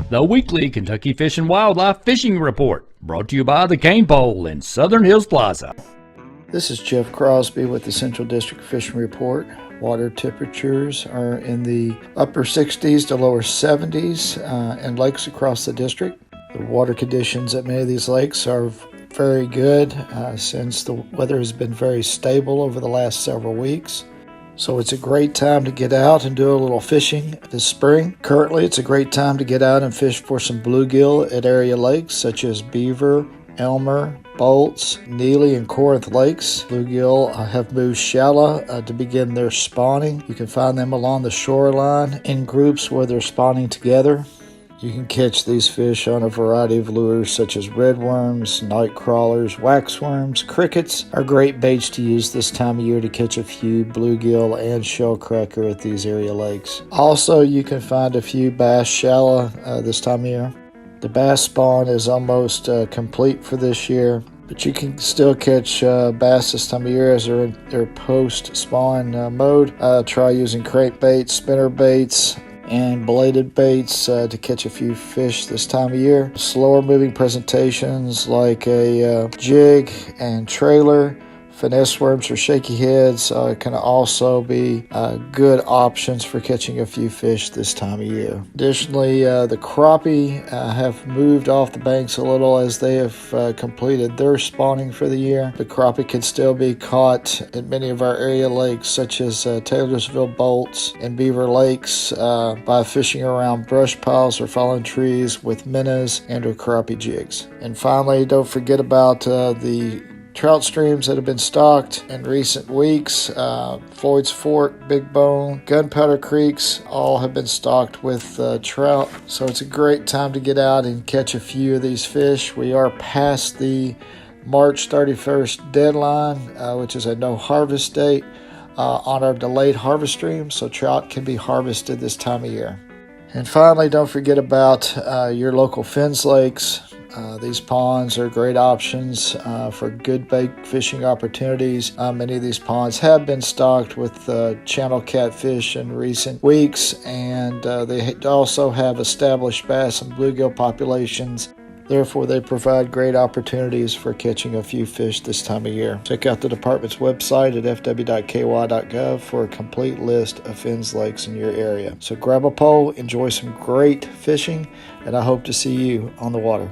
The weekly Kentucky Fish and Wildlife Fishing Report, brought to you by the Cain Pole in Southern Hills Plaza. This is Jeff Crosby with the Central District Fishing Report. Water temperatures are in the upper 60s to lower 70s in lakes across the district. The water conditions at many of these lakes are very good since the weather has been very stable over the last several weeks. So it's a great time to get out and do a little fishing this spring. Currently, it's a great time to get out and fish for some bluegill at area lakes such as Beaver, Elmer, Bolts, Neely, and Corinth lakes. Bluegill have moved shallow to begin their spawning. You can find them along the shoreline in groups where they're spawning together. You can catch these fish on a variety of lures such as redworms, night crawlers, waxworms. Crickets are great baits to use this time of year to catch a few bluegill and shellcracker at these area lakes. Also, you can find a few bass shallow this time of year. The bass spawn is almost complete for this year, but you can still catch bass this time of year as they're in their post-spawn mode. Try using crankbaits, spinner baits, and bladed baits to catch a few fish this time of year. Slower moving presentations like a jig and trailer, finesse worms or shaky heads can also be good options for catching a few fish this time of year. Additionally, the crappie have moved off the banks a little as they have completed their spawning for the year. The crappie can still be caught at many of our area lakes such as Taylorsville Bolts and Beaver Lakes by fishing around brush piles or fallen trees with minnows and or crappie jigs. And finally, don't forget about the trout streams that have been stocked in recent weeks. Floyd's Fork, Big Bone, Gunpowder Creeks all have been stocked with trout. So it's a great time to get out and catch a few of these fish. We are past the March 31st deadline, which is a no harvest date on our delayed harvest stream. So trout can be harvested this time of year. And finally, don't forget about your local Fins Lakes. These ponds are great options for good bait fishing opportunities. Many of these ponds have been stocked with channel catfish in recent weeks, and they also have established bass and bluegill populations. Therefore, they provide great opportunities for catching a few fish this time of year. Check out the department's website at fw.ky.gov for a complete list of Fins Lakes in your area. So grab a pole, enjoy some great fishing, and I hope to see you on the water.